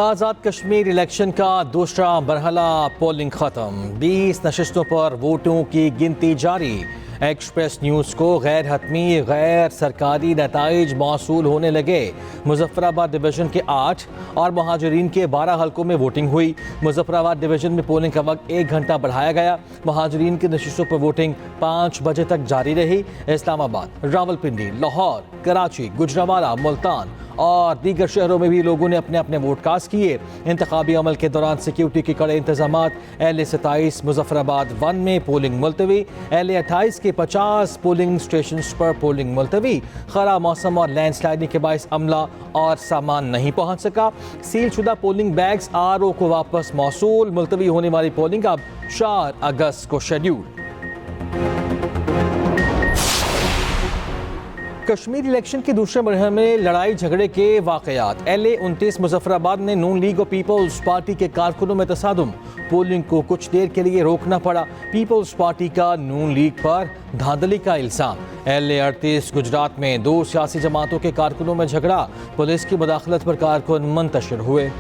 Azad Kashmir election का दूसरा मरहला polling खत्म। 20 नशिस्तों पर वोटों की गिनती जारी। एक्सप्रेस न्यूज़ को गैर हतमी गैर सरकारी नताइज मौसूल होने लगे। मुजफ्फराबाद डिवीज़न के 8 और महाजरीन के 12 हलकों में वोटिंग हुई। मुजफ्फराबाद डिवीज़न में पोलिंग का वक्त 1 घंटा बढ़ाया गया। महाजरीन की नशिस्तों पर वोटिंग 5 बजे तक जारी रही। इस्लामाबाद, रावलपिंडी, लाहौर, कराची, गुजरांवाला, मुल्तान और दीगर शहरों में भी लोगों ने अपने अपने वोट कास्ट किए। इंतखाबी अमल के दौरान सिक्योरिटी के कड़े इंतजाम। LA-27 मुजफ्फराबाद 1 में पोलिंग मुलतवी। LA-28 के 50 पोलिंग स्टेशन पर पोलिंग मुलतवी। खराब मौसम और लैंडस्लाइडिंग के बायस अमला और सामान नहीं पहुंच सका। सील शुदा पोलिंग बैग्स RO को वापस मौसूल। मुलतवी होने वाली पोलिंग अब 4 अगस्त को शेड्यूल। कश्मीर इलेक्शन के दूसरे मरहले में लड़ाई झगड़े के वाकयात। LA-29 मुजफ्फराबाद ने नून लीग और पीपल्स पार्टी के कारकुनों में तसादुम। पोलिंग को कुछ देर के लिए रोकना पड़ा। पीपल्स पार्टी का नून लीग पर धांधली का इल्जाम। LA-38 गुजरात में 2 सियासी जमातों के कारकुनों में झगड़ा। पुलिस की मुदाखलत पर कारकुन मुंतशिर हुए।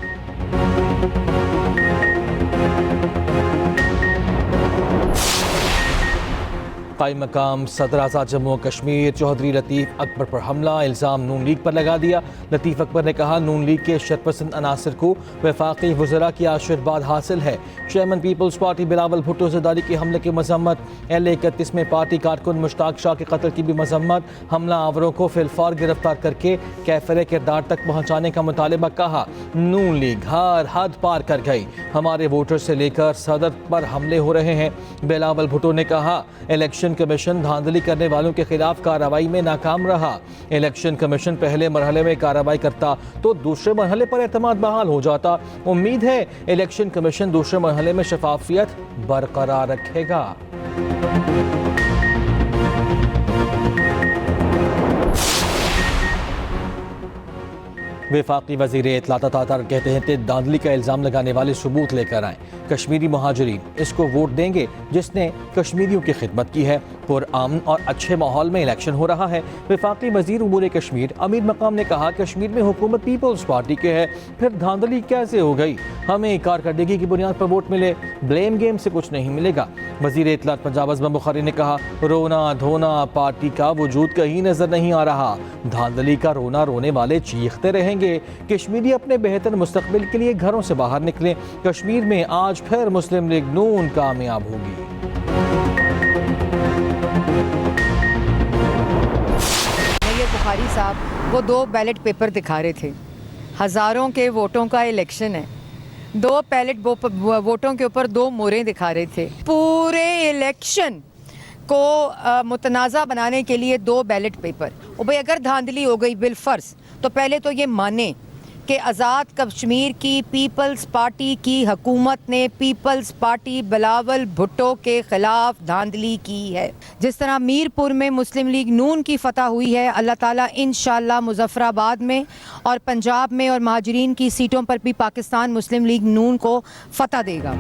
कायम मकाम सदर आज़ाद जम्मू कश्मीर चौधरी लतीफ़ अकबर पर हमला। इल्ज़ाम नून लीग पर लगा दिया। लतीफ़ अकबर ने कहा, नून लीग के शरपसंद अनासर को वफाकी वज़रा की आशीर्वाद हासिल है। Chairman Peoples Party Bilawal Bhutto Zardari के हमले की मजम्मत। LA-31 में पार्टी कारकुन मुश्ताक शाह के कत्ल की भी मजम्मत। हमला आवरों को फिलफार गिरफ्तार करके कैफरे किरदार तक पहुँचाने का मुतालबा। कहा, नून लीग हर हद पार कर गई। हमारे वोटर से लेकर सदर पर हमले हो रहे हैं। बिलावल भुट्टो ने कहा, इलेक्शन कमीशन धांधली करने वालों के खिलाफ कार्रवाई में नाकाम रहा। इलेक्शन कमीशन पहले मरहले में कार्रवाई करता तो दूसरे मरहले पर एतमाद बहाल हो जाता। उम्मीद है इलेक्शन कमीशन दूसरे मरहले में शफाफियत बरकरार रखेगा। वफाकी वज़ीर इत्तलात तातर कहते हैं कि धांधली का इल्ज़ाम लगाने वाले सबूत लेकर आएँ। कश्मीरी महाजरीन इसको वोट देंगे जिसने कश्मीरियों की खिदमत की है। पुरअमन और अच्छे माहौल में इलेक्शन हो रहा है। वफाकी वज़ीर उमूर कश्मीर अमीर मकाम ने कहा, कश्मीर में हुकूमत पीपल्स पार्टी के है, फिर धांधली कैसे हो गई? हमें कारकर्दगी की बुनियाद पर वोट मिले, ब्लेम गेम से कुछ नहीं मिलेगा। वज़ीर इत्तलात पंजाब अज़म बुखारी ने कहा, रोना धोना पार्टी का वजूद कहीं नजर नहीं आ रहा। धांधली का रोना रोने वाले चीखते रहेंगे। कश्मीरी अपने बेहतर मुस्तकबिल के लिए घरों से बाहर निकलें। कश्मीर में आज फिर मुस्लिम लीग नून कामयाब होगी। बुखारी साहब वो 2 बैलेट पेपर दिखा रहे थे। हज़ारों के वोटों का इलेक्शन है। 2 बैलेट वोटों के ऊपर 2 मोहरें दिखा रहे थे। पूरे इलेक्शन को मुतनाज़ा बनाने के लिए 2 बैलेट पेपर। और भाई अगर धांधली हो गई बिलफर्ज तो पहले तो ये माने कि आज़ाद कश्मीर की पीपल्स पार्टी की हुकूमत ने पीपल्स पार्टी बिलावल भुट्टो के ख़िलाफ़ धांधली की है। जिस तरह मीरपुर में मुस्लिम लीग नून की फतह हुई है, अल्लाह ताला इंशाअल्लाह मुजफ्फराबाद में और पंजाब में और महाजरीन की सीटों पर भी पाकिस्तान मुस्लिम लीग नून को फतह देगा।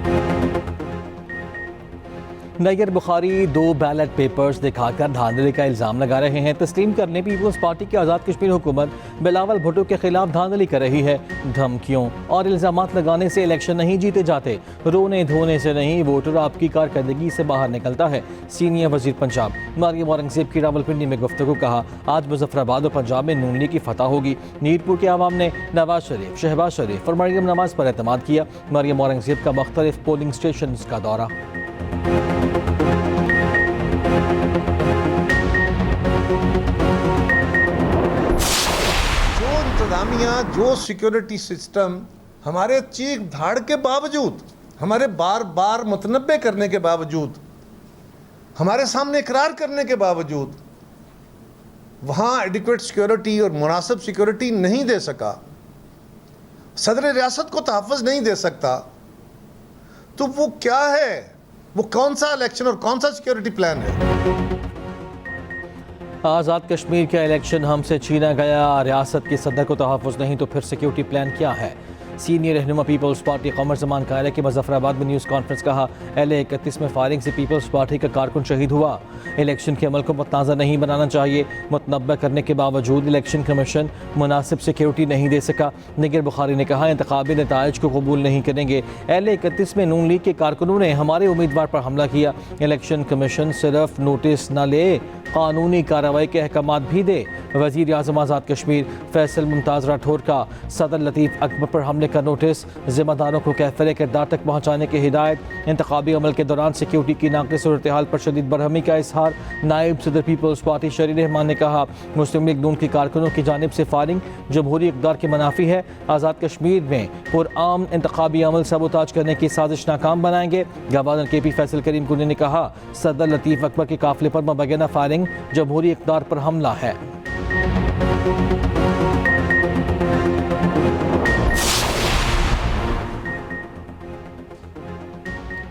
नैयर बुखारी 2 बैलेट पेपर्स दिखाकर धांधली का इल्ज़ाम लगा रहे हैं। तस्लीम करने पीपल्स पार्टी की आज़ाद कश्मीर हुकूमत बिलावल भुट्टो के खिलाफ धांधली कर रही है। धमकियों और इल्ज़ामात लगाने से इलेक्शन नहीं जीते जाते। रोने धोने से नहीं, वोटर आपकी कारकर्दगी से बाहर निकलता है। सीनियर वज़ीर पंजाब मरियम औरंगज़ेब की रावलपिंडी में गुफ्तगू। कहा, आज मुजफ्फराबाद और पंजाब में नून लीग की फतह होगी। मीरपुर के आवाम ने नवाज शरीफ, शहबाज शरीफ और मरियम नवाज पर एतमाद किया। मरियम औरंगज़ेब का मुख्तलिफ पोलिंग स्टेशन का दौरा। जो सिक्योरिटी सिस्टम हमारे चीख धाड़ के बावजूद, हमारे बार बार मुतनब्बे करने के बावजूद, हमारे सामने इकरार करने के बावजूद वहाँ एडिक्वेट सिक्योरिटी और मुनासिब सिक्योरिटी नहीं दे सका, सदर रियासत को तहफ़्फ़ुज़ नहीं दे सकता, तो वो क्या है? वो कौन सा इलेक्शन और कौन सा सिक्योरिटी प्लान है? आज़ाद कश्मीर का इलेक्शन हमसे छीना गया। रियासत की सदर को तहफ़्फ़ुज़ नहीं तो फिर सिक्योरिटी प्लान क्या है? सीनियर रहनुमा पीपल्स पार्टी कमर जमान कायला की मुजफ्फराबाद में न्यूज़ कॉन्फ्रेंस। कहा LA-31 में फायरिंग से पीपल्स पार्टी का कारकुन शहीद हुआ। इलेक्शन के अमल को मुतनाज़ा नहीं बनाना चाहिए। मुतनब्बा करने के बावजूद इलेक्शन कमीशन मुनासिब सिक्योरिटी नहीं दे सका। निगर बुखारी ने कहा इंतखाबी नताइज को कबूल नहीं करेंगे। LA-31 में नून लीग के कारकुनों ने हमारे उम्मीदवार पर हमला किया। इलेक्शन कमीशन सिर्फ नोटिस न ले, कानूनी कार्रवाई के अहकामात भी दे। वज़ीर आज़म आज़ाद कश्मीर फैसल मुमताज़ राठौर का सदर लतीफ़ अकबर पर हमले का नोटिस। ज़िम्मेदारों को कैफ़िल किरदार तक पहुँचाने की हिदायत। इंतखाबी अमल के दौरान सिक्योरिटी की नाक़िस सूरत हाल पर शदीद बरहमी का इजहार। नायब सदर पीपल्स पार्टी शरीर रहमान ने कहा मुस्लिम लीग नून की कारकुनों की जानिब से फायरिंग जमहूरी इक़्तिदार के मुनाफी है। आज़ाद कश्मीर में पुरअमन इंतखाबी अमल सबूताज करने की साजिश नाकाम बनाएंगे। गवर्नर KP फैसल करीम कुनी ने कहा सदर लतीफ़ अकबर के काफिले पर मुबैना फायरिंग जमहूरी इक़्तिदार पर हमला है।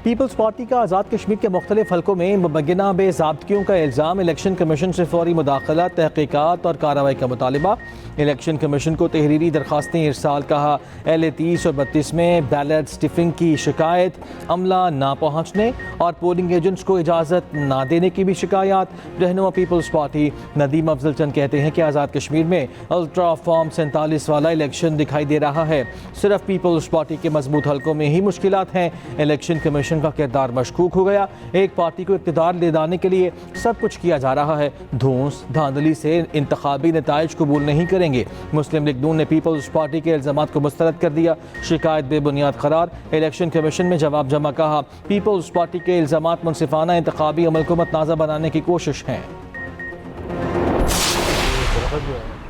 पीपल्स पार्टी का आज़ाद कश्मीर के मुख्तलिफ हलकों में मुबैना बेज़ाब्तियों का इल्ज़ाम। इलेक्शन कमीशन से फौरी मुदाखलत, तहकीकात और कार्रवाई का मुतालिबा। इलेक्शन कमीशन को तहरीरी दरखास्तें इरसाल। कहा LA-30 और 32 में बैलेट स्टिफिंग की शिकायत, अमला ना पहुँचने और पोलिंग एजेंट्स को इजाज़त ना देने की भी शिकायत। रहनुमा पीपल्स पार्टी नदीम अफजल चंद कहते हैं कि आज़ाद कश्मीर में अल्ट्रा फॉर्म 47 वाला इलेक्शन दिखाई दे रहा है। सिर्फ पीपल्स पार्टी के मजबूत हलकों में ही मुश्किलात हैं। इलेक्शन कमीशन का किरदार मशकूक हो गया। एक पार्टी को इक़्तिदार ले जाने के लिए सब कुछ किया जा रहा है। धूस धांधली से इंतखाबी नताइज कबूल नहीं करेंगे। मुस्लिम लीग नून ने पीपल्स पार्टी के इल्ज़ामात को मुस्तरद कर दिया। शिकायत बेबुनियाद करार। इलेक्शन कमीशन में जवाब जमा। कहा पीपल्स पार्टी के इल्ज़ामात मुनसिफाना इंतखाबी अमल को मुतनाज़ा बनाने की कोशिश है।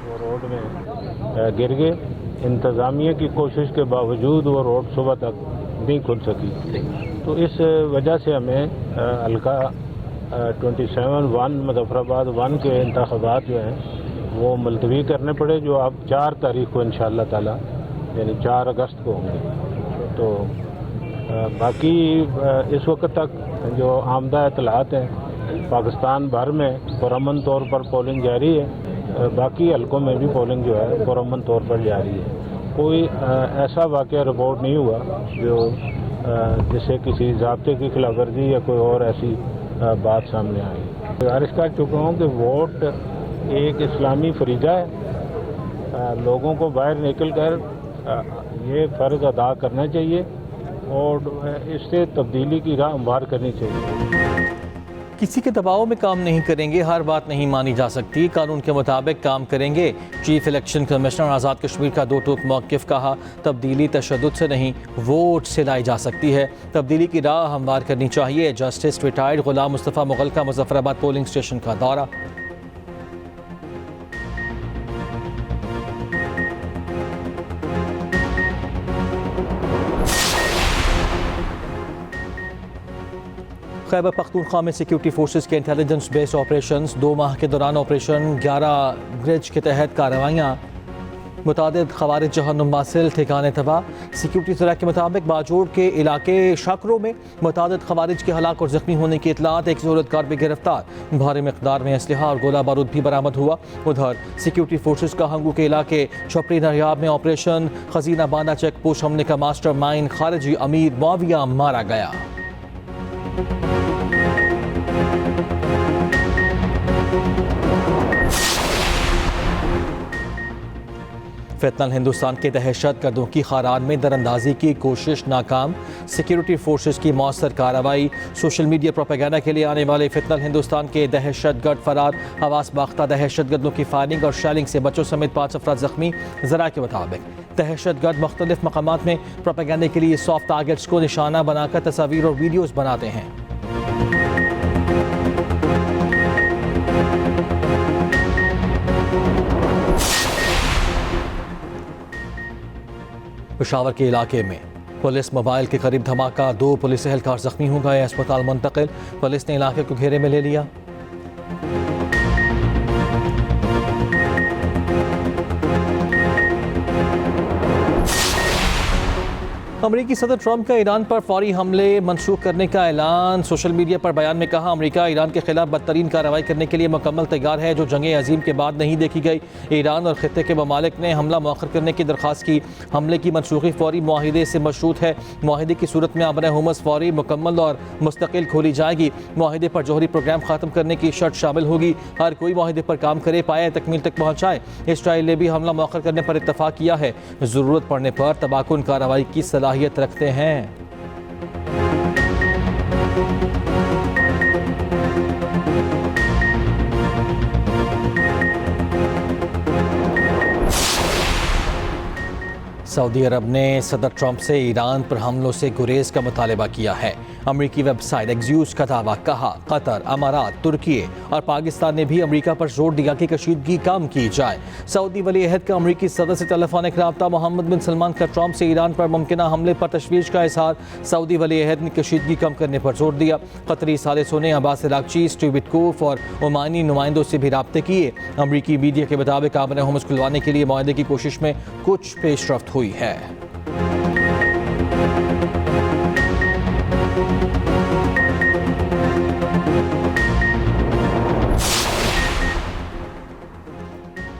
वो रोड में गिर गए। इंतज़ामिया की कोशिश के बावजूद वो रोड सुबह तक नहीं खुल सकी। तो इस वजह से हमें हल्का 27-1 मुजफ्फराबाद 1 के इंतखाबात जो हैं वो मुलतवी करने पड़े, जो अब 4 तारीख को इंशाअल्लाह ताला यानी 4 अगस्त को होंगे। तो बाकी इस वक्त तक जो आमदा इतलात हैं पाकिस्तान भर में पुरअमन तौर पर पोलिंग जारी है। बाकी हल्कों में भी पोलिंग जो है पुरअमन तौर पर जारी है। कोई ऐसा वाक़या रिपोर्ट नहीं हुआ जो जिससे किसी ज़ाब्ते की खिलाफवर्जी या कोई और ऐसी बात सामने आई। गुजारिश कर चुका हूँ कि वोट एक इस्लामी फरीज़ा है। लोगों को बाहर निकल कर ये फ़र्ज़ अदा करना चाहिए और इससे तब्दीली की राह हमवार करनी चाहिए। किसी के दबाव में काम नहीं करेंगे, हर बात नहीं मानी जा सकती, कानून के मुताबिक काम करेंगे। Chief election commissioner Azad Kashmir का दो टूक मौक़िफ़। कहा तब्दीली तशद्दुद से नहीं वोट से लाई जा सकती है, तब्दीली की राह हमवार करनी चाहिए। जस्टिस रिटायर्ड गुलाम मुस्तफ़ा मुग़ल का मुज़फ़्फ़राबाद पोलिंग स्टेशन का दौरा। खैबर पख्तूनख्वा में सिक्योरिटी फोर्सेस के इंटेलिजेंस बेस्ड ऑपरेशंस। 2 माह के दौरान ऑपरेशन 11 ग्रिज के तहत कार्रवाइयाँ। मुतादिद खवारिज जहन्नुम वासिल ठिकाने तबाह। सिक्योरिटी ज़रा के मुताबिक बाजोड़ के इलाके शाकरों में मुतादिद खवारिज के हलाक और ज़ख्मी होने की इतलात। एक ज़रूरतकार भी गिरफ्तार। भारी मिक़दार में असलहा और गोला बारूद भी बरामद हुआ। उधर सिक्योरिटी फोर्सेस का हंगू के इलाके छपरी नरियाब में ऑपरेशन। खजीना बांदा चेक पोस्ट हमले का मास्टर माइंड खारिजी अमीर मुआविया मारा गया। फितनल हिंदुस्तान के दहशतगर्दों की खारान में दरअंदाजी की कोशिश नाकाम। सिक्योरिटी फोर्सेस की मौसर कार्रवाई। सोशल मीडिया प्रोपेगेंडा के लिए आने वाले फितनल हिंदुस्तान के दहशतगर्द फरार। हवास बाख्ता दहशतगर्दों की फायरिंग और शेलिंग से बच्चों समेत 5 अफराद जख्मी। ज़रा के मुताबिक दहशतगर्द मुख्तलिफ मकामात में प्रोपेगेंडे के लिए सॉफ्ट टारगेट्स को निशाना बनाकर तस्वीर और वीडियोज़ बनाते हैं। पेशावर के इलाके में पुलिस मोबाइल के करीब धमाका। 2 पुलिस एहलकार जख्मी हो गए, अस्पताल मुंतकिल। पुलिस ने इलाके को घेरे में ले लिया। अमरीकी सदर ट्रंप का ईरान पर फौरी हमले मंसूख करने का ऐलान। सोशल मीडिया पर बयान में कहा, अमरीका ईरान के खिलाफ बदतरीन कार्रवाई करने के लिए मुकम्मल तैयार है, जो जंग अजीम के बाद नहीं देखी गई। ईरान और खित्ते के ममालिक ने हमला मौखर करने की दरख्वास्त की। हमले की मनसूखी फौरी मुआहिदे से मशरूत है। मुआहिदे की सूरत में आबन हुमस फौरी, मुकम्मल और मुस्तकिल खोली जाएगी। मुआहिदे पर जौहरी प्रोग्राम ख़त्म करने की शर्त शामिल होगी। हर कोई मुआहिदे पर काम करे, पाए तकमील तक पहुँचाए। इसराइल ने भी हमला मौखर करने पर इत्तफाक किया है। ज़रूरत पड़ने पर तबाकुन कार्रवाई की सलाहियत रखते हैं। सऊदी अरब ने सदर ट्रंप से ईरान पर हमलों से गुरेज का मुतालबा किया है। अमरीकी वेबसाइट एक्सियोस का दावा, कहा कतर, अमारात, तुर्की और पाकिस्तान ने भी अमरीका पर जोर दिया कि कशीदगी कम की जाए। सऊदी वली अहद का अमरीकी सदर से टेलीफोनिक रब्ता। मोहम्मद बिन सलमान का ट्रंप से ईरान पर मुमकिन हमले पर तशवीश का इजहार। सऊदी वली अहद ने कशीदगी कम करने पर जोर दिया। कतरी सालिसों ने अब्बास अरागची, स्टीव विटकोफ और ओमानी नुमाइंदों से भी राब्ते किए। अमरीकी मीडिया के मुताबिक आबन हुमस खुलवाने के लिए मुआहदे की कोशिश में कुछ पेशरफ्त हुई है।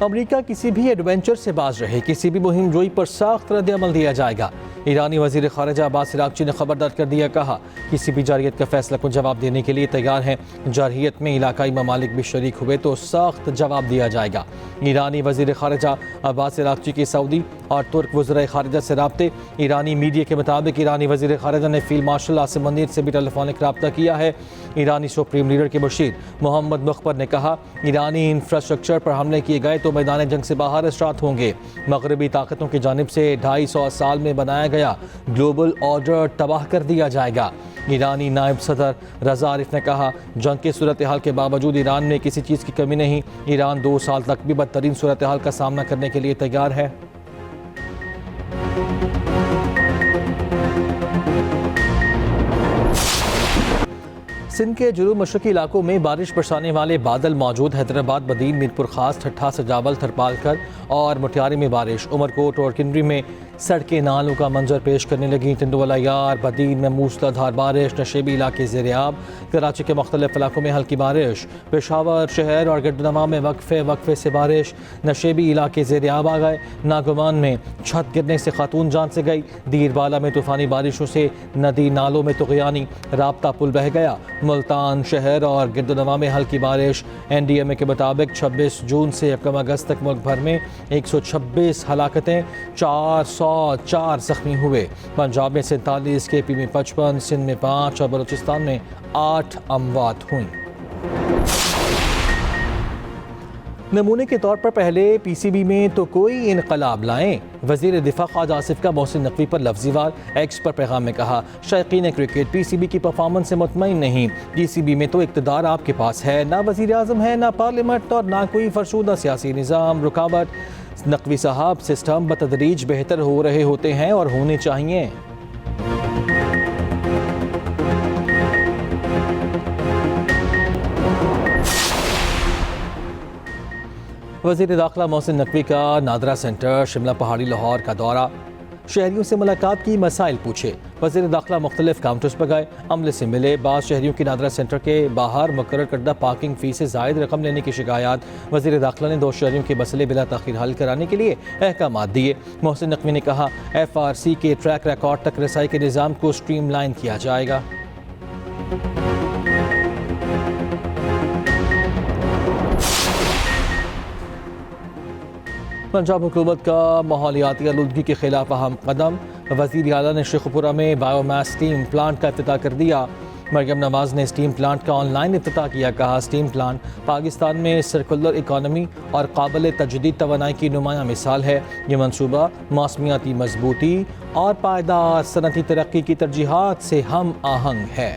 अमरीका किसी भी एडवेंचर से बाज रहे, किसी भी मुहिम जोई पर सख्त रद्द-ए-अमल दिया जाएगा। ईरानी वजीर खारिजा अब्बास अरागची ने खबरदार कर दिया, कहा किसी भी जारहियत का फैसला को जवाब देने के लिए तैयार हैं। जारहियत में इलाकाई ममालिक भी शरीक हुए तो सख्त जवाब दिया जाएगा। ईरानी वजीर खारिजा अब्बास अरागची के सऊदी और तुर्क वज़राए खारिजा से राब्ते। ईरानी मीडिया के मुताबिक ईरानी वजीर खारिजा ने फील्ड मार्शल आसिम मुनीर से भी टेलीफोनिक रब्ता किया है। ईरानी सुप्रीम लीडर के मुशीर मोहम्मद मुख्बर ने कहा, ईरानी इंफ्रास्ट्रक्चर पर हमले किए गए तो मैदान जंग से बाहर असरात होंगे। मगरबी ताकतों की जानिब से 250 साल में बनाया गया ग्लोबल ऑर्डर तबाह कर दिया जाएगा। ईरानी नायब सदर रजा आरिफ ने कहा, जंग की सूरत हाल के बावजूद ईरान में किसी चीज़ की कमी नहीं। ईरान 2 साल तक भी बदतरीन सूरत हाल का सामना करने के लिए तैयार है। सिंध के जुनूब मशरकी इलाकों में बारिश बरसाने वाले बादल मौजूद। हैदराबाद, बदीन, मीरपुर खास, ठट्ठा, सजावल, थरपालकर और मुटियारी में बारिश। उमरकोट और किनरी में सड़कें नालों का मंजर पेश करने लगी। तिंदुवाला यार, बदीन में मूसलाधार बारिश। नशेबी इलाके ज़ेर-ए-आब। कराची के मुख्तलिफ इलाकों में हल्की बारिश। पेशावर शहर और गिरदनमा में वक्फे से बारिश। नशेबी इलाके ज़ेर-ए-आब आ गए। नागुमान में छत गिरने से खातून जान से गई। दीरबाला में तूफ़ानी बारिशों से नदी नालों में तुग़यानी, राब्ता पुल बह गया। मुल्तान शहर और गिरदनमा में हल्की बारिश। NDMA के मुताबिक 26 जून से 1 अगस्त तक मुल्क भर में 126 हलाकतें, 404 जख्मी हुए। पंजाब में 47, KP में 55, सिंध में 5 और बलूचिस्तान में 8 अमवात हुई। नमूने के तौर पर पहले PCB में तो कोई इनकलाब लाएं। वज़ीर दिफा ख्वाजा आसिफ का मोहसिन नकवी पर लफ्ज़ी वार। एक्स पर पैगाम में कहा, शायकीन क्रिकेट PCB की परफॉर्मेंस से मुतमईन नहीं। PCB में तो इक़्तिदार आपके पास है, ना वज़ीर आज़म है, ना पार्लियामेंट और ना कोई फरशुदा सियासी निज़ाम। रुकावट नकवी साहब, सिस्टम बतदरीज बेहतर हो रहे होते हैं और होने चाहिए। वज़ीर दाखिला मोहसिन नकवी का नादरा सेंटर, शिमला पहाड़ी, लाहौर का दौरा। शहरियों से मुलाकात की, मसाइल पूछे। वज़ीर दाखिला मुख्तलिफ काउंटर्स पर गए, अमले से मिले। बाज़ शहरियों की नादरा सेंटर के बाहर मुकर्रर करदा पार्किंग फ़ीस से ज़ायद रकम लेने की शिकायत। वज़ीर दाखिला ने 2 शहरियों के मसले बिला ताख़ीर हल कराने के लिए अहकामात दिए। मोहसिन नकवी ने कहा, FRC के ट्रैक रिकॉर्ड तक रसाई के निज़ाम को स्ट्रीमलाइन किया जाएगा। पंजाब हुकूमत का माहौलियाती आलूदगी के खिलाफ अहम कदम। वज़ीर आला ने शेखुपुरा में बायोमास स्टीम प्लांट का इफ्तिताह कर दिया। मरियम नवाज़ ने स्टीम प्लांट का ऑनलाइन इफ्तिताह किया। कहा, स्टीम प्लांट पाकिस्तान में सर्कुलर इकॉनमी और काबिल तजदीद तवानाई की नुमाया मिसाल है। ये मनसूबा मौसमियाती मजबूती और पायदार सनती तरक्की की तरजीहात से हम आहंग है।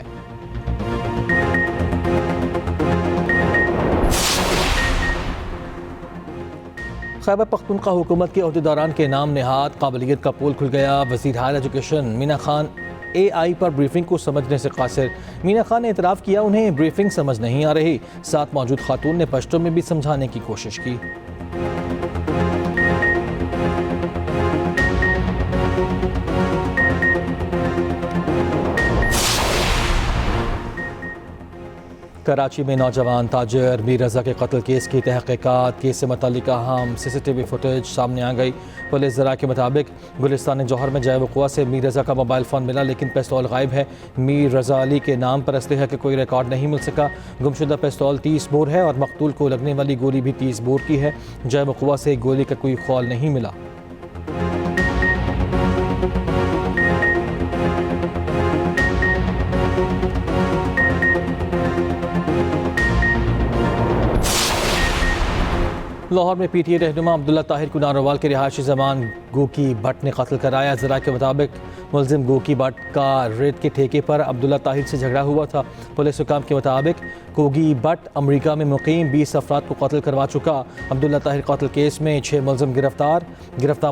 खैबर पख्तूनख्वा हुकूमत के अहदेदारान के नाम नहाद काबिलियत का पोल खुल गया। वज़ीर higher education Meena Khan AI पर ब्रीफिंग को समझने से कासिर। मीना खान ने एतराफ़ किया, उन्हें ब्रीफिंग समझ नहीं आ रही। साथ मौजूद खातून ने पश्तो में भी समझाने की कोशिश की। कराची में नौजवान ताजर मीर रज़ा के कत्ल केस की तहक़ीक़ात, केस से मुतल्लिक़ अहम CCTV फुटेज सामने आ गई। पुलिस ज़रा के मुताबिक गुलिस्तान जौहर में जाए वक़ुआ से मीर रज़ा का मोबाइल फ़ोन मिला, लेकिन पिस्तौल गायब है। मीर रज़ा अली के नाम पर असलहा का कोई रिकॉर्ड नहीं मिल सका। गुमशुदा पिस्तौल 30 बोर है और मकतूल को लगने वाली गोली भी 30 बोर की है। जाए वक़ुआ से गोली का कोई खौल नहीं मिला। लाहौर में PTA रहनुमा अब्दुल्ला ताहिर को नारोवाल के रिहायशी ज़मान गोकी भट्ट ने कत्ल कराया। ज़रा के मुताबिक मुलजिम गोकी भट्ट का रेत के ठेके पर अब्दुल्ला ताहिर से झगड़ा हुआ था। पुलिस हुकाम के मुताबिक गोगी भट्ट अमरीका में मुकीम 20 अफराद को कत्ल करवा चुका। अब्दुल्ला ताहिर कत्ल केस में 6 मुलजिम गिरफ्तार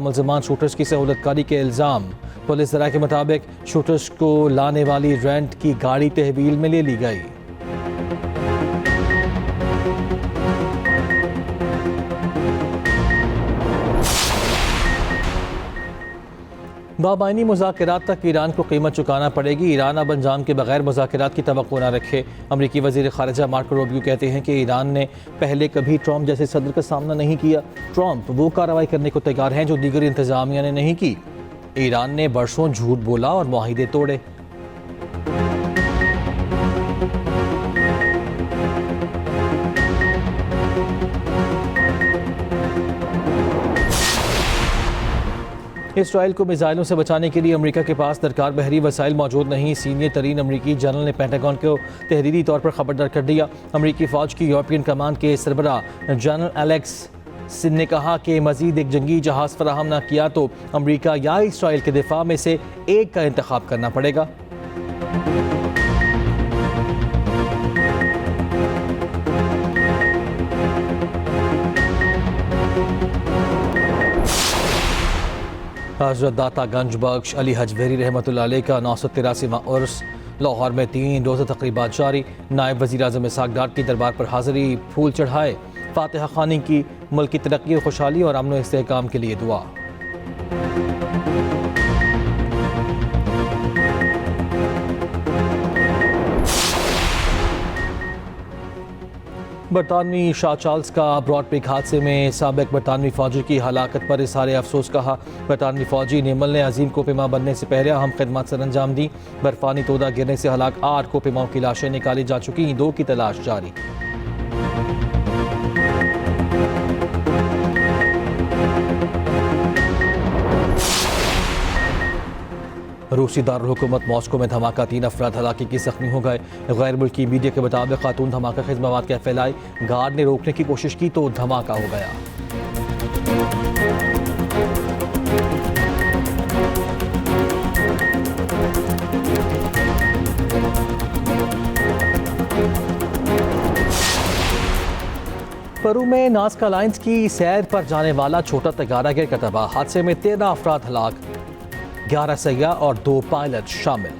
मुलजमान शूटर्स की सहूलतकारी के इल्ज़ाम। पुलिस ज़रा के मुताबिक शूटर्स को लाने वाली रेंट की गाड़ी तहवील में ले ली गई। बाबाइनी मुज़ाकरात तक ईरान को कीमत चुकाना पड़ेगी। ईरान अब अंजाम के बगैर मुज़ाकरात की तवक्को न रखे। अमरीकी वज़ीर ख़ारिजा मार्को रूबियो कहते हैं कि ईरान ने पहले कभी ट्रंप जैसे सदर का सामना नहीं किया। ट्रंप वो कार्रवाई करने को तैयार हैं जो दीगर इंतज़ामिया ने नहीं की। ईरान ने बरसों झूठ बोला और मुआहिदे तोड़े। इसराइल को मिसाइलों से बचाने के लिए अमेरिका के पास दरकार बहरी वसाइल मौजूद नहीं। सीनियर तरीन अमरीकी जनरल ने पेंटागन को तहरीरी तौर पर खबरदार कर दिया। अमरीकी फ़ौज की यूरोपियन कमान के सरबरा जनरल एलेक्स सिन ने कहा कि मज़ीद एक जंगी जहाज़ फराहम न किया तो अमरीका या इसराइल के दिफा में से एक का इंतखाब करना पड़ेगा। हज़रत दाता गंज बख्श अली हजवेरी रहमतुल्लाह अलैह का 983वां उर्स। लाहौर में 3 रोज़ा तक़रीबात जारी। नायब वज़ीर आज़म इसहाक़ डार की दरबार पर हाज़िरी, फूल चढ़ाए। फातिहा ख़ानी की मुल्क की तरक्की और खुशहाली और अमन व इस्तेहकाम के लिए दुआ। बरतानवी शाह चार्ल्स का ब्रॉडपेक हादसे में साबिक बरतानवी फ़ौजी की हलाकत पर इज़हार अफसोस कहा। बरतानवी फ़ौजी नेमल ने अजीम कोपेमा बनने से पहले अहम खिदमत सर अंजाम दी। बर्फानी तोदा गिरने से हलाक 8 कोपेमाओं की लाशें निकाली जा चुकी, 2 की तलाश जारी। रूसी दारुल हुकूमत मॉस्को में धमाका, 3 अफराद हलाकी की जख्मी हो गए। गैर मुल्की मीडिया के मुताबिक खातून धमाका खेज मवाद के फैलाई, गार्ड ने रोकने की कोशिश की तो धमाका हो गया। पेरू में नाज़का लाइन्स की सैर पर जाने वाला छोटा तैयारा गिर कर तबाह। हादसे में 13 अफराद हलाक, 11 सैयाह और 2 पायलट शामिल।